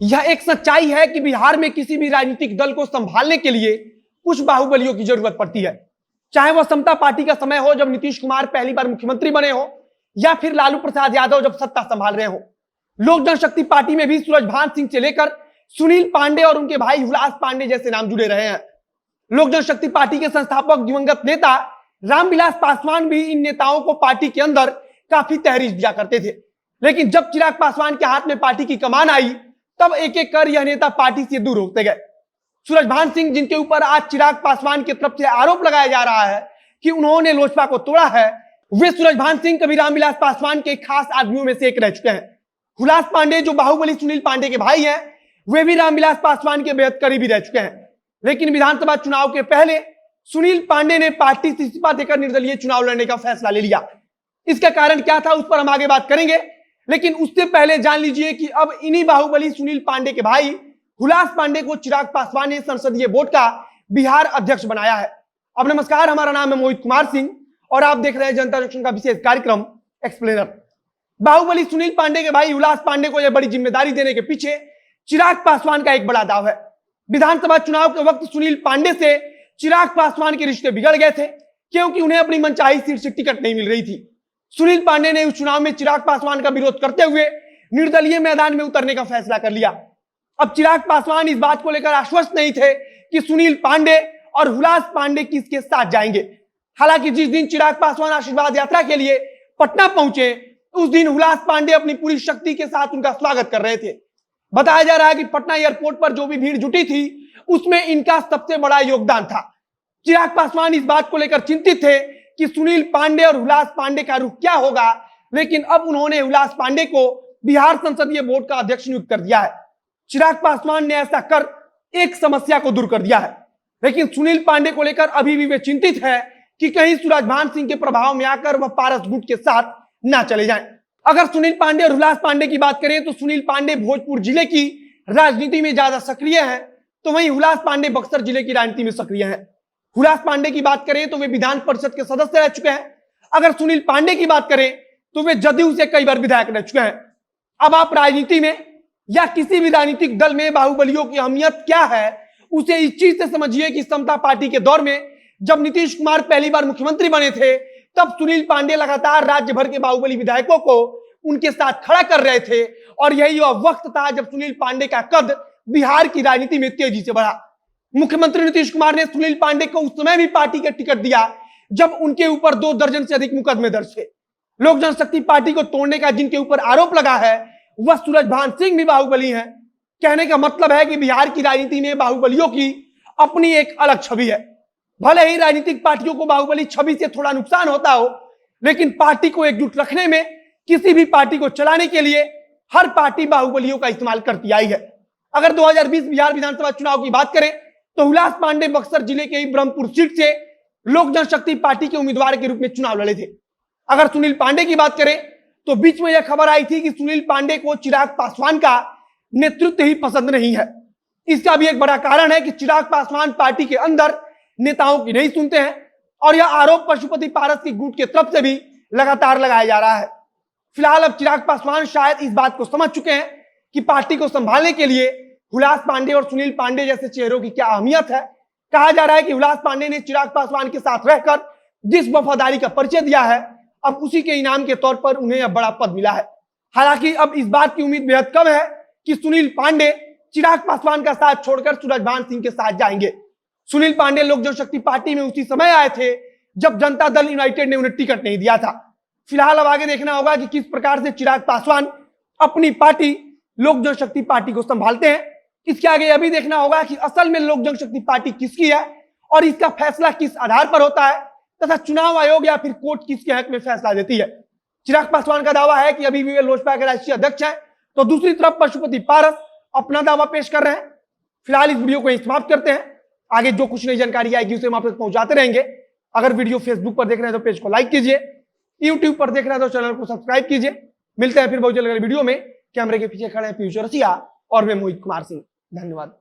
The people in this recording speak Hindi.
यह एक सच्चाई है कि बिहार में किसी भी राजनीतिक दल को संभालने के लिए कुछ बाहुबलियों की जरूरत पड़ती है। चाहे वह समता पार्टी का समय हो जब नीतीश कुमार पहली बार मुख्यमंत्री बने हो, या फिर लालू प्रसाद यादव जब सत्ता संभाल रहे हो। लोक जनशक्ति पार्टी में भी सूरजभान सिंह से लेकर सुनील पांडे और उनके भाई हुलास पांडे जैसे नाम जुड़े रहे हैं। लोक जनशक्ति पार्टी के संस्थापक दिवंगत नेता रामविलास पासवान भी इन नेताओं को पार्टी के अंदर काफी तहरीर दिया करते थे, लेकिन जब चिराग पासवान के हाथ में पार्टी की कमान आई तब एक एक कर यह नेता पार्टी से दूर होते गए। सूरजभान सिंह, जिनके ऊपर आज चिराग पासवान की तरफ से आरोप लगाया जा रहा है कि उन्होंने लोजपा को तोड़ा है, वे सूरजभान सिंह कभी रामविलास पासवान के खास आदमियों में से एक रह चुके हैं। हुलास पांडे, जो बाहुबली सुनील पांडे के भाई हैं, वे भी रामविलास पासवान के बेहद करीबी रह चुके हैं। लेकिन विधानसभा चुनाव के पहले सुनील पांडे ने पार्टी से इस्तीफा देकर निर्दलीय चुनाव लड़ने का फैसला ले लिया। इसका कारण क्या था, उस पर हम आगे बात करेंगे, लेकिन उससे पहले जान लीजिए कि अब इन्हीं बाहुबली सुनील पांडे के भाई हुलास पांडे को चिराग पासवान ने संसदीय बोर्ड का बिहार अध्यक्ष बनाया है। अब नमस्कार, हमारा नाम है मोहित कुमार सिंह और आप देख रहे हैं जनता जंक्शन का विशेष कार्यक्रम एक्सप्लेनर। बाहुबली सुनील पांडे के भाई हुलास पांडे को यह बड़ी जिम्मेदारी देने के पीछे चिराग पासवान का एक बड़ा दाव है। विधानसभा चुनाव के वक्त सुनील पांडे से चिराग पासवान के रिश्ते बिगड़ गए थे, क्योंकि उन्हें अपनी मनचाही सीट से टिकट नहीं मिल रही थी। सुनील पांडे ने उस चुनाव में चिराग पासवान का विरोध करते हुए निर्दलीय मैदान में उतरने का फैसला कर लिया। अब चिराग पासवान इस बात को लेकर आश्वस्त नहीं थे कि सुनील पांडे और हुलास पांडे किसके साथ जाएंगे। हालांकि जिस दिन चिराग पासवान आशीर्वाद यात्रा के लिए पटना पहुंचे, उस दिन हुलास पांडे अपनी पूरी शक्ति के साथ उनका स्वागत कर रहे थे। बताया जा रहा है कि पटना एयरपोर्ट पर जो भी भीड़ जुटी थी, उसमें इनका सबसे बड़ा योगदान था। चिराग पासवान इस बात को लेकर चिंतित थे कि सुनील पांडे और हुलास पांडे का रुख क्या होगा, लेकिन अब उन्होंने हुलास पांडे को बिहार संसदीय बोर्ड का अध्यक्ष नियुक्त कर दिया है। चिराग पासवान ने ऐसा कर एक समस्या को दूर कर दिया है, लेकिन सुनील पांडे को लेकर अभी भी वे चिंतित है कि कहीं सूरजभान सिंह के प्रभाव में आकर वह पारस गुट के साथ ना चले जाएं। अगर सुनील पांडे और हुलास पांडे की बात करें तो सुनील पांडे भोजपुर जिले की राजनीति में ज्यादा सक्रिय है, तो वहीं हुलास पांडे बक्सर जिले की राजनीति में सक्रिय है। हुलास पांडे की बात करें तो वे विधान परिषद के सदस्य रह चुके हैं। अगर सुनील पांडे की बात करें तो वे जदयू से कई बार विधायक रह चुके हैं। अब आप राजनीति में या किसी भी राजनीतिक दल में बाहुबलियों की अहमियत क्या है, उसे इस चीज से समझिए कि समता पार्टी के दौर में जब नीतीश कुमार पहली बार मुख्यमंत्री बने थे, तब सुनील पांडे लगातार राज्य भर के बाहुबली विधायकों को उनके साथ खड़ा कर रहे थे, और यही वह वक्त था जब सुनील पांडे का कद बिहार की राजनीति में तेजी से बढ़ा। मुख्यमंत्री नीतीश कुमार ने सुनील पांडे को उस समय भी पार्टी का टिकट दिया जब उनके ऊपर 2 दर्जन से अधिक मुकदमे दर्ज थे। लोक जनशक्ति पार्टी को तोड़ने का जिनके ऊपर आरोप लगा है, वह सूरजभान सिंह भी बाहुबली हैं। कहने का मतलब है कि बिहार की राजनीति में बाहुबलियों की अपनी एक अलग छवि है। भले ही राजनीतिक पार्टियों को बाहुबली छवि से थोड़ा नुकसान होता हो, लेकिन पार्टी को एकजुट रखने में, किसी भी पार्टी को चलाने के लिए हर पार्टी बाहुबलियों का इस्तेमाल करती आई है। अगर 2020 बिहार विधानसभा चुनाव की बात करें तो हुलास पांडे बक्सर जिले के ही ब्रह्मपुर सीट से लोक जनशक्ति पार्टी के उम्मीदवार के रूप में चुनाव लड़े थे। अगर सुनील पांडे की बात करें तो बीच में यह खबर आई थी कि सुनील पांडे को चिराग पासवान का नेतृत्व ही पसंद नहीं है। इसका भी एक बड़ा कारण है कि चिराग पासवान पार्टी के अंदर नेताओं की नहीं सुनते हैं, और यह आरोप पशुपति पारस की गुट की तरफ से भी लगातार लगाया जा रहा है। फिलहाल अब चिराग पासवान शायद इस बात को समझ चुके हैं कि पार्टी को संभालने के लिए हुलास पांडे और सुनील पांडे जैसे चेहरों की क्या अहमियत है। कहा जा रहा है कि हुलास पांडे ने चिराग पासवान के साथ रहकर जिस वफादारी का परिचय दिया है, अब उसी के इनाम के तौर पर उन्हें यह बड़ा पद मिला है। हालांकि अब इस बात की उम्मीद बेहद कम है कि सुनील पांडे चिराग पासवान का साथ छोड़कर सूरजभान सिंह के साथ जाएंगे। सुनील पांडे लोक जनशक्ति पार्टी में उसी समय आए थे जब जनता दल यूनाइटेड ने उन्हें टिकट नहीं दिया था। फिलहाल अब आगे देखना होगा कि किस प्रकार से चिराग पासवान अपनी पार्टी लोक जनशक्ति पार्टी को संभालते हैं। इसके आगे यह भी देखना होगा कि असल में लोक जनशक्ति पार्टी किसकी है और इसका फैसला किस आधार पर होता है, तथा चुनाव आयोग या फिर कोर्ट किसके हक में फैसला देती है। चिराग पासवान का दावा है कि अभी भी वे लोजपा के राष्ट्रीय अध्यक्ष हैं, तो दूसरी तरफ पशुपति पारस अपना दावा पेश कर रहे हैं। फिलहाल इस वीडियो को यहीं समाप्त करते हैं। आगे जो कुछ नई जानकारी आएगी उसे हम आप तक पहुंचाते रहेंगे। अगर वीडियो फेसबुक पर देख रहे हैं तो पेज को लाइक कीजिए, यूट्यूब पर देख रहे हैं तो चैनल को सब्सक्राइब कीजिए। मिलते हैं फिर बहुत जल्द वीडियो में। कैमरे के पीछे खड़े हैं पीयूष रसिया और मैं मोहित कुमार सिंह। धन्यवाद।